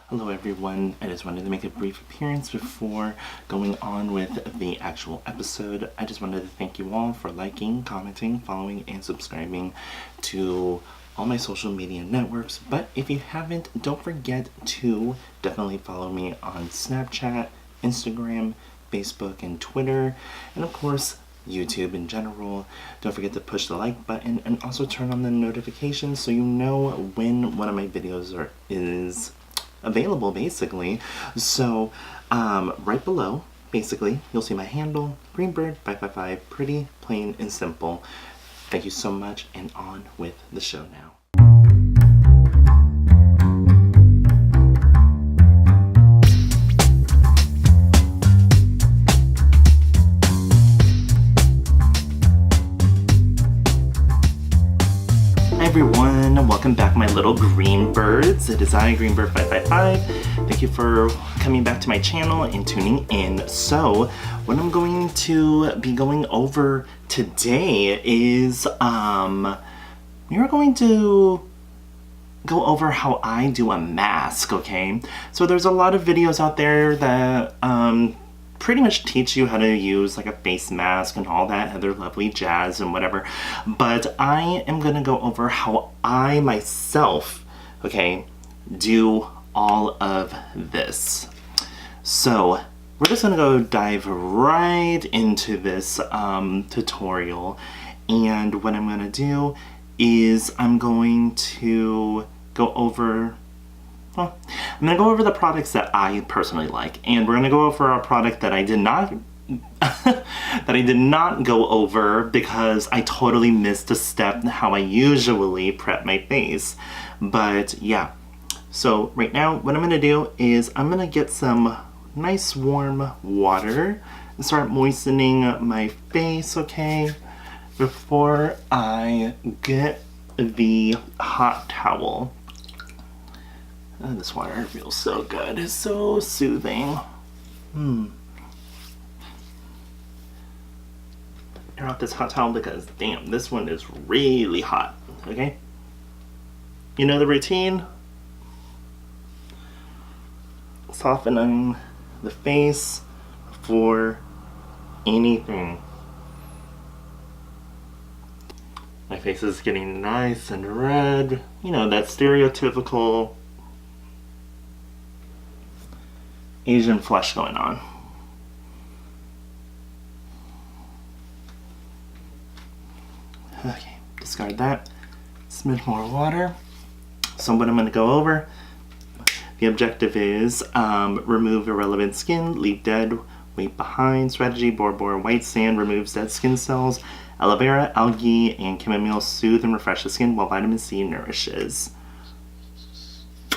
Hello everyone, I just wanted to make a brief appearance before going on with the actual episode. I just wanted to thank you all for liking, commenting, following, and subscribing to all my social media networks. But if you haven't, don't forget to definitely follow me on Snapchat, Instagram, Facebook, and Twitter, and of course, YouTube in general. Don't forget to push the like button and also turn on the notifications so you know when one of my videos is available, basically. So right below, basically, you'll see my handle, Greenbird555, pretty plain and simple. Thank you so much, and on with the show now. Hi everyone, welcome back my little green birds. It is I, Greenbird555. Thank you for coming back to my channel and tuning in. So, what I'm going to be going over today is, we're going to go over how I do a mask, okay? So there's a lot of videos out there that, pretty much teach you how to use like a face mask and all that other lovely jazz and whatever, but I am gonna go over how I myself, okay, do all of this. So we're just gonna go dive right into this tutorial, and what I'm gonna do is I'm going to go over I'm going to go over the products that I personally like, and we're going to go over a product that I did not go over because I totally missed a step how I usually prep my face. But yeah, so right now what I'm going to do is I'm going to get some nice warm water and start moistening my face, okay, before I get the hot towel. Oh, this water feels so good. It's so soothing. Air out this hot towel because, damn, this one is really hot. Okay? You know the routine? Softening the face before anything. My face is getting nice and red. You know, that stereotypical Asian flush going on. Okay, discard that. Smidge more water. So what I'm going to go over, the objective is remove irrelevant skin, leave dead weight behind. Strategy: Bora Bora white sand removes dead skin cells. Aloe vera, algae, and chamomile soothe and refresh the skin while vitamin C nourishes.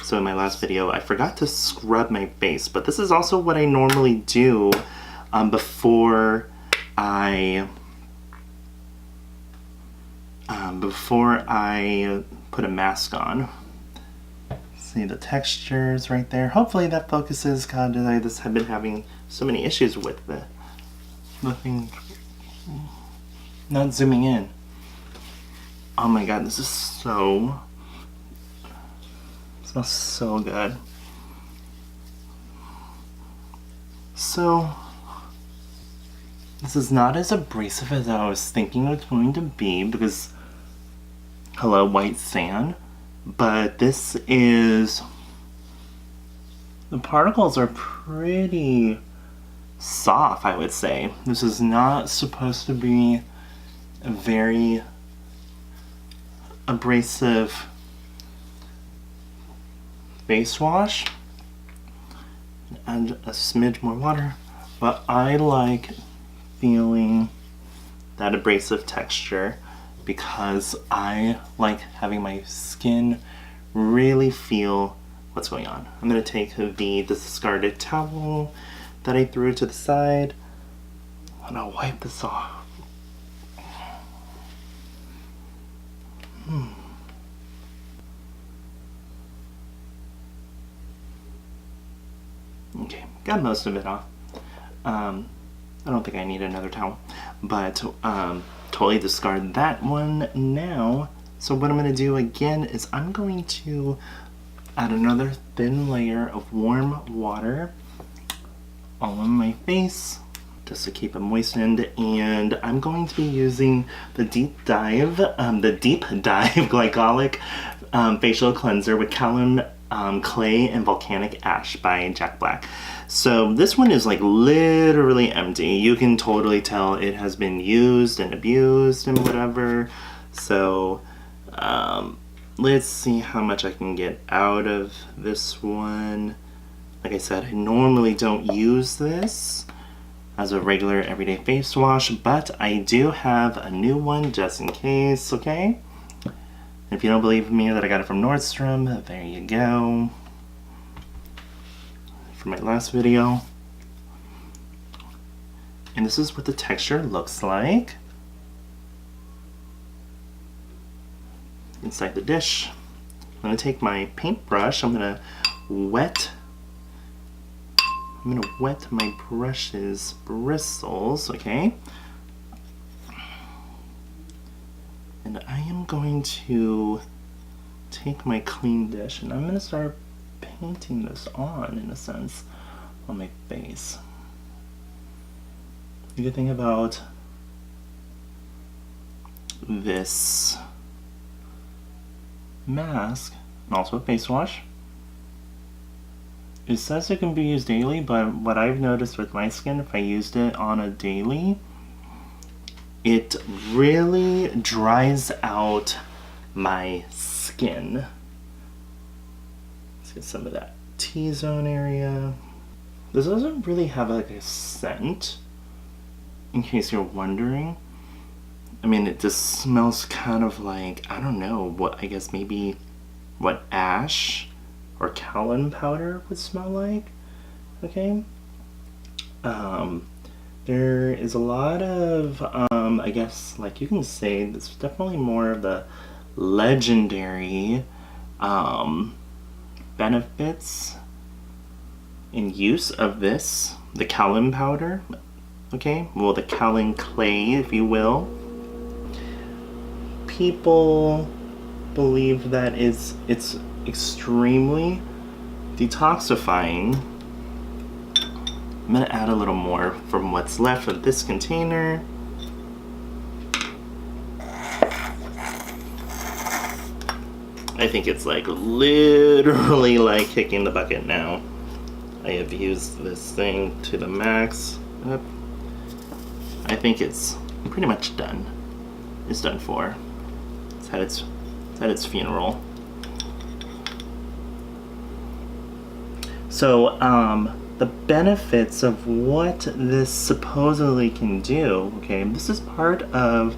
So in my last video, I forgot to scrub my face, but this is also what I normally do before I put a mask on. See the textures right there. Hopefully that focuses. God, I just have been having so many issues with the thing not zooming in. Oh my god, this is so... smells so good. So, this is not as abrasive as I was thinking it was going to be because, hello, white sand, but this is, the particles are pretty soft, I would say. This is not supposed to be a very abrasive face wash. And a smidge more water, but I like feeling that abrasive texture because I like having my skin really feel what's going on. I'm going to take the discarded towel that I threw to the side and I'll wipe this off. Okay, got most of it off. I don't think I need another towel, but totally discard that one now. So what I'm going to do again is I'm going to add another thin layer of warm water all on my face just to keep it moistened, and I'm going to be using the Deep Dive Glycolic Facial Cleanser with Kaolin Clay and Volcanic Ash by Jack Black. So this one is like literally empty. You can totally tell it has been used and abused and whatever. So let's see how much I can get out of this one. Like I said, I normally don't use this as a regular everyday face wash, but I do have a new one just in case, okay? If you don't believe me that I got it from Nordstrom, there you go. For my last video. And this is what the texture looks like inside the dish. I'm gonna take my paintbrush, I'm gonna wet my brush's bristles, okay? And I am going to take my clean dish and I'm going to start painting this on, in a sense, on my face. The good thing about this mask, and also a face wash, it says it can be used daily, but what I've noticed with my skin, if I used it on a daily, it really dries out my skin. Let's get some of that T-zone area. This doesn't really have like a scent, in case you're wondering. I mean, it just smells kind of like, I don't know, what, I guess maybe what ash or kaolin powder would smell like, okay? There is a lot of, I guess, like you can say, there's definitely more of the legendary benefits in use of this, the kaolin powder, okay? Well, the kaolin clay, if you will. People believe that it's extremely detoxifying. I'm gonna add a little more from what's left of this container. I think it's like literally like kicking the bucket now. I have used this thing to the max. Yep. I think it's pretty much done. It's done for. It's had its funeral. So, the benefits of what this supposedly can do, okay, this is part of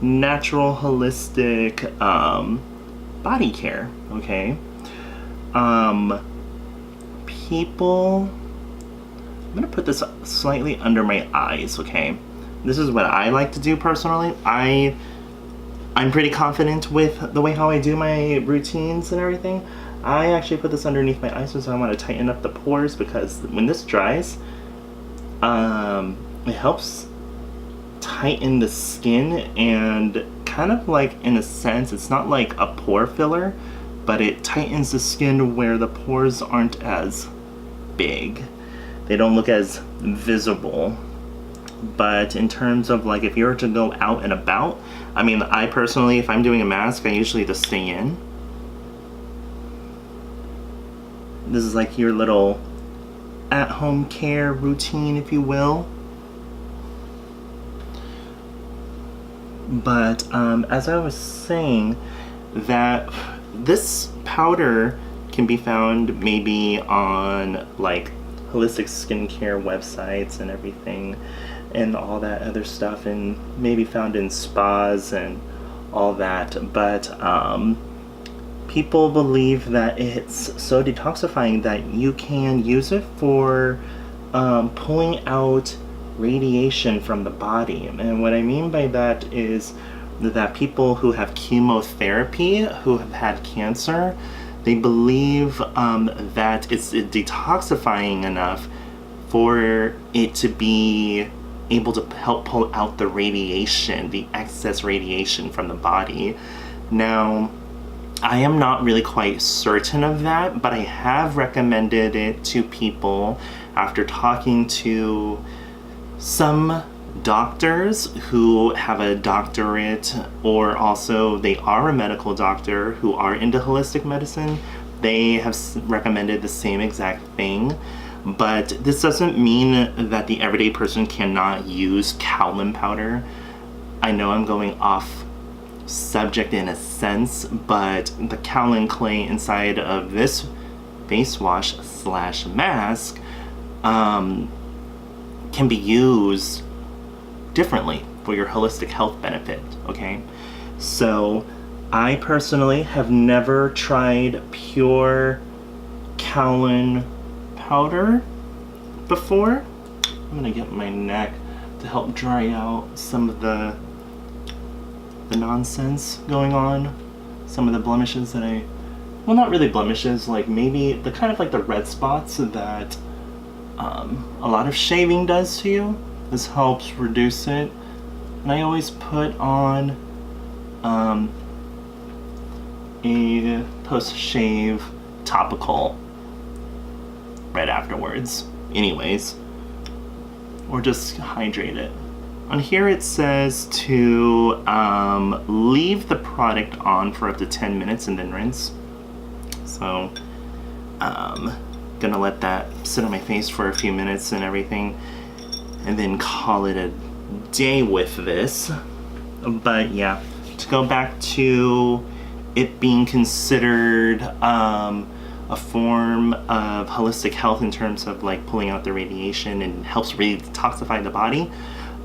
natural holistic body care, okay? People, I'm gonna put this slightly under my eyes, okay? This is what I like to do personally. I'm pretty confident with the way how I do my routines and everything. I actually put this underneath my eyes because I want to tighten up the pores, because when this dries, it helps tighten the skin, and kind of like, in a sense, it's not like a pore filler, but it tightens the skin where the pores aren't as big. They don't look as visible. But in terms of like if you were to go out and about, I mean, I personally, if I'm doing a mask, I usually just stay in. This is like your little at-home care routine, if you will. But as I was saying, that this powder can be found maybe on like holistic skincare websites and everything and all that other stuff, and maybe found in spas and all that, but people believe that it's so detoxifying that you can use it for pulling out radiation from the body. And what I mean by that is that people who have chemotherapy, who have had cancer, they believe that it's detoxifying enough for it to be able to help pull out the radiation, the excess radiation from the body. Now, I am not really quite certain of that, but I have recommended it to people after talking to some doctors who have a doctorate, or also they are a medical doctor who are into holistic medicine. They have recommended the same exact thing, but this doesn't mean that the everyday person cannot use kaolin powder. I know I'm going off subject in a sense, but the kaolin clay inside of this face wash slash mask can be used differently for your holistic health benefit, okay? So I personally have never tried pure kaolin powder before. I'm gonna get my neck to help dry out some of the nonsense going on, some of the blemishes that well, not really blemishes, like maybe the kind of like the red spots that a lot of shaving does to you. This helps reduce it. And I always put on a post-shave topical right afterwards anyways, or just hydrate it. On here it says to leave the product on for up to 10 minutes and then rinse. So gonna let that sit on my face for a few minutes and everything, and then call it a day with this. But yeah, to go back to it being considered a form of holistic health in terms of like pulling out the radiation and helps really detoxify the body,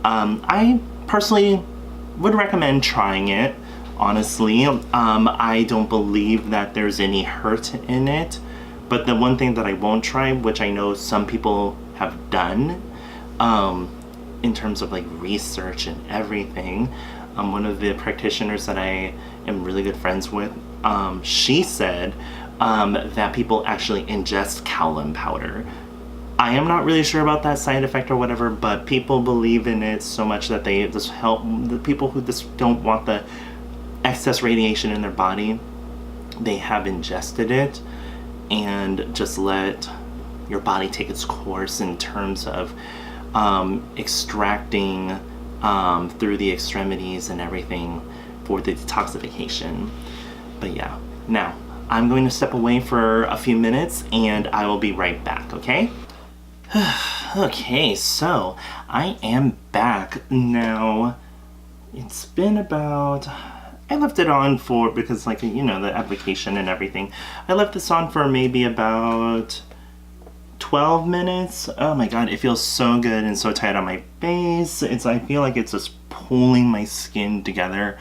I personally would recommend trying it. Honestly, I don't believe that there's any hurt in it, but the one thing that I won't try, which I know some people have done in terms of like research and everything, one of the practitioners that I am really good friends with, she said that people actually ingest kaolin powder. I am not really sure about that side effect or whatever, but people believe in it so much that they just help the people who just don't want the excess radiation in their body. They have ingested it and just let your body take its course in terms of extracting through the extremities and everything for the detoxification. But yeah, now I'm going to step away for a few minutes and I will be right back, okay? Okay, so I am back now. It's been about, I left it on for, because like, you know, the application and everything, I left this on for maybe about 12 minutes. Oh my god, it feels so good and so tight on my face. I feel like it's just pulling my skin together.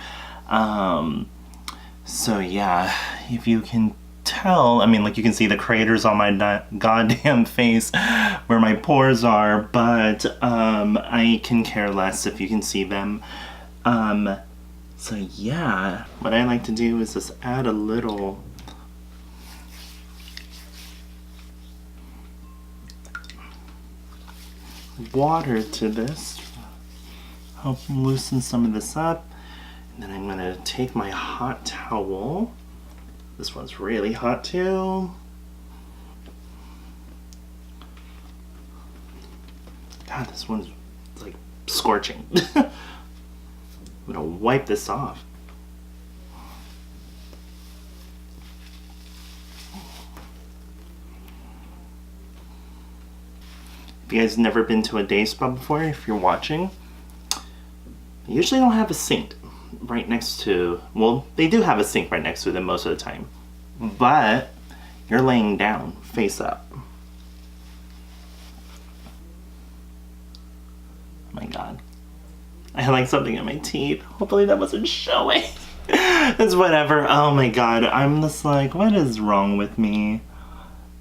So yeah, if you can tell, I mean, like you can see the craters on my goddamn face where my pores are, but I can care less if you can see them. So yeah, what I like to do is just add a little water to this, help loosen some of this up. And then I'm gonna take my hot towel. This one's really hot too. God, this one's like scorching. I'm gonna wipe this off. If you guys never been to a day spa before, if you're watching, they usually don't have a sink right next to, well, they do have a sink right next to them most of the time, but you're laying down, face up. Oh my god. I had like something in my teeth. Hopefully that wasn't showing. It's whatever. Oh my god. I'm just like, what is wrong with me?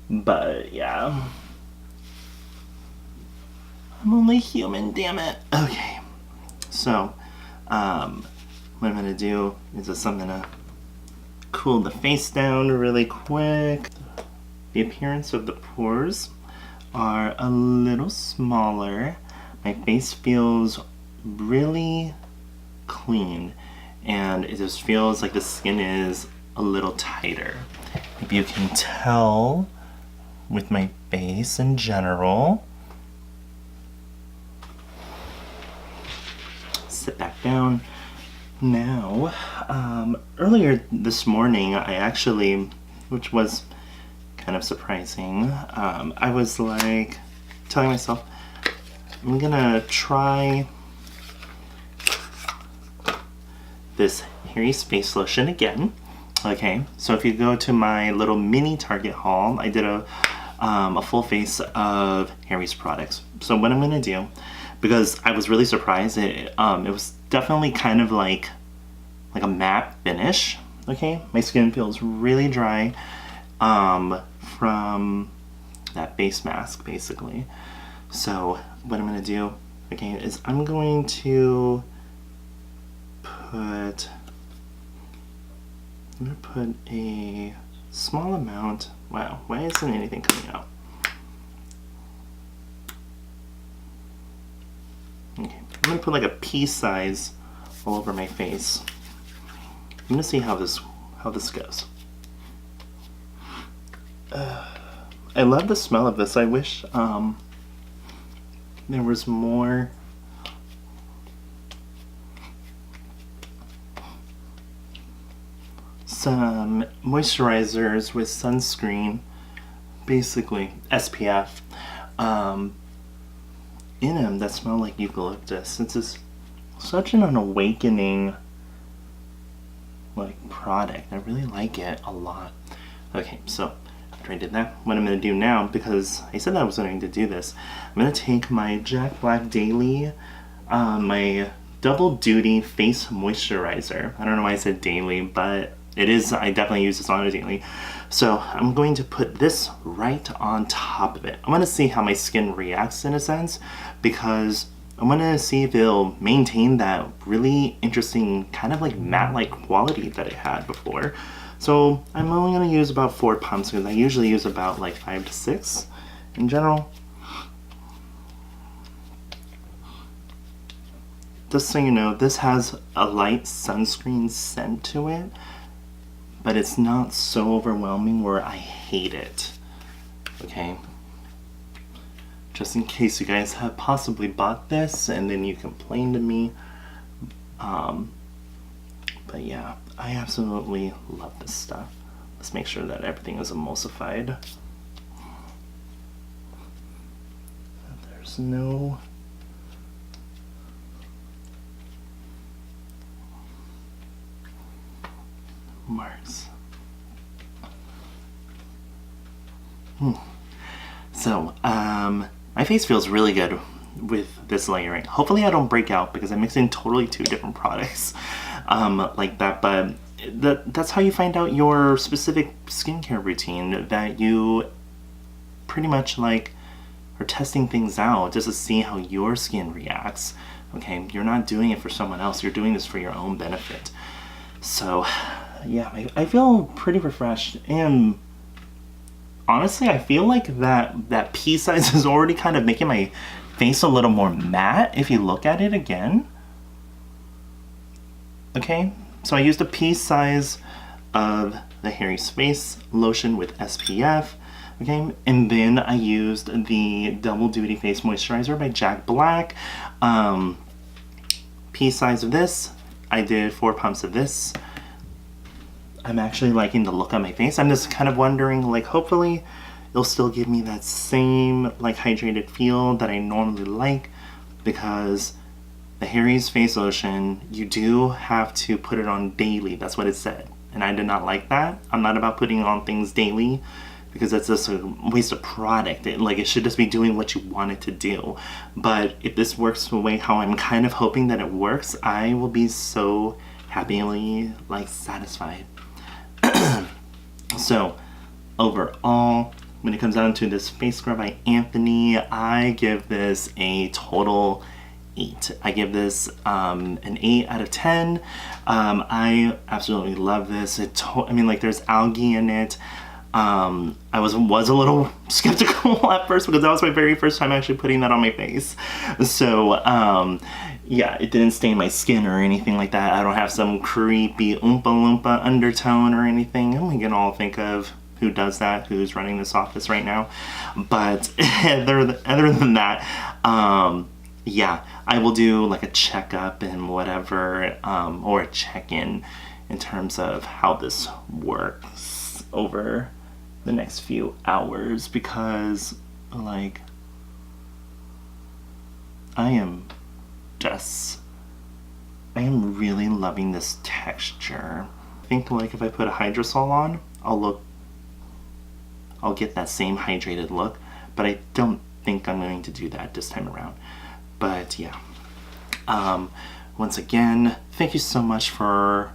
But yeah. I'm only human, damn it. Okay. So, what I'm gonna do is just I'm gonna cool the face down really quick. The appearance of the pores are a little smaller. My face feels really clean and it just feels like the skin is a little tighter. Maybe you can tell with my face in general. Sit back down. Now, earlier this morning, I actually, which was kind of surprising, I was like telling myself, I'm gonna try this Harry's face lotion again. Okay, so if you go to my little mini Target haul, I did a full face of Harry's products. So what I'm gonna do, because I was really surprised, it was definitely kind of like a matte finish. Okay, my skin feels really dry from that face mask, basically. So what I'm gonna do, okay, is I'm going to put a small amount. Wow, why isn't anything coming out? Okay, I'm gonna put like a pea size all over my face. I'm gonna see how this goes. I love the smell of this. I wish there was more. Some moisturizers with sunscreen, basically SPF, in them that smell like eucalyptus. It's such an awakening like product. I really like it a lot. Okay, so after I did that, what I'm going to do now, because I said that I was going to do this, I'm going to take my Jack Black Daily, my Double Duty Face Moisturizer. I don't know why I said daily, but it is, I definitely use this on a daily. So I'm going to put this right on top of it. I'm going to see how my skin reacts in a sense, because I'm going to see if it'll maintain that really interesting kind of like matte-like quality that it had before. So I'm only going to use about 4 pumps, because I usually use about like 5 to 6 in general. Just so you know, this has a light sunscreen scent to it, but it's not so overwhelming where I hate it. Okay? Just in case you guys have possibly bought this and then you complain to me. But yeah, I absolutely love this stuff. Let's make sure that everything is emulsified. There's no marks. So, my face feels really good with this layering. Hopefully I don't break out, because I'm mixing totally 2 different products like that, but that's how you find out your specific skincare routine, that you pretty much like are testing things out just to see how your skin reacts. Okay, you're not doing it for someone else, you're doing this for your own benefit. So yeah, I feel pretty refreshed, and honestly I feel like that pea size is already kind of making my face a little more matte if you look at it again. Okay, so I used a pea size of the Harry's Face lotion with SPF, okay, and then I used the Double Duty Face Moisturizer by Jack Black. Pea size of this, I did 4 pumps of this. I'm actually liking the look on my face. I'm just kind of wondering, like, hopefully it'll still give me that same like hydrated feel that I normally like, because the Harry's Face Lotion, you do have to put it on daily. That's what it said, and I did not like that. I'm not about putting on things daily, because that's just a waste of product. It should just be doing what you want it to do. But if this works the way how I'm kind of hoping that it works, I will be so happily like satisfied. So overall, when it comes down to this face scrub by Anthony, I give this a total 8. I give this an 8 out of 10. I absolutely love this. I mean, like, there's algae in it. I was a little skeptical at first, because that was my very first time actually putting that on my face. So yeah, it didn't stain my skin or anything like that. I don't have some creepy Oompa Loompa undertone or anything. And we can all think of who does that, who's running this office right now. But other than that, yeah, I will do like a checkup and whatever, or a check-in in terms of how this works over the next few hours, because like I am really loving this texture. I think like if I put a Hydrosol on, I'll get that same hydrated look, but I don't think I'm going to do that this time around. But yeah, once again, thank you so much for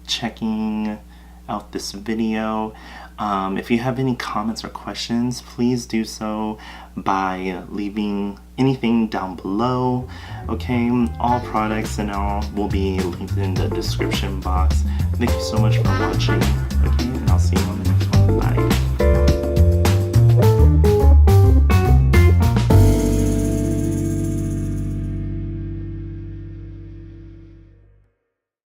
checking out this video. If you have any comments or questions, please do so by leaving anything down below. Okay, all products and all will be linked in the description box. Thank you so much for watching. Okay, and I'll see you on the next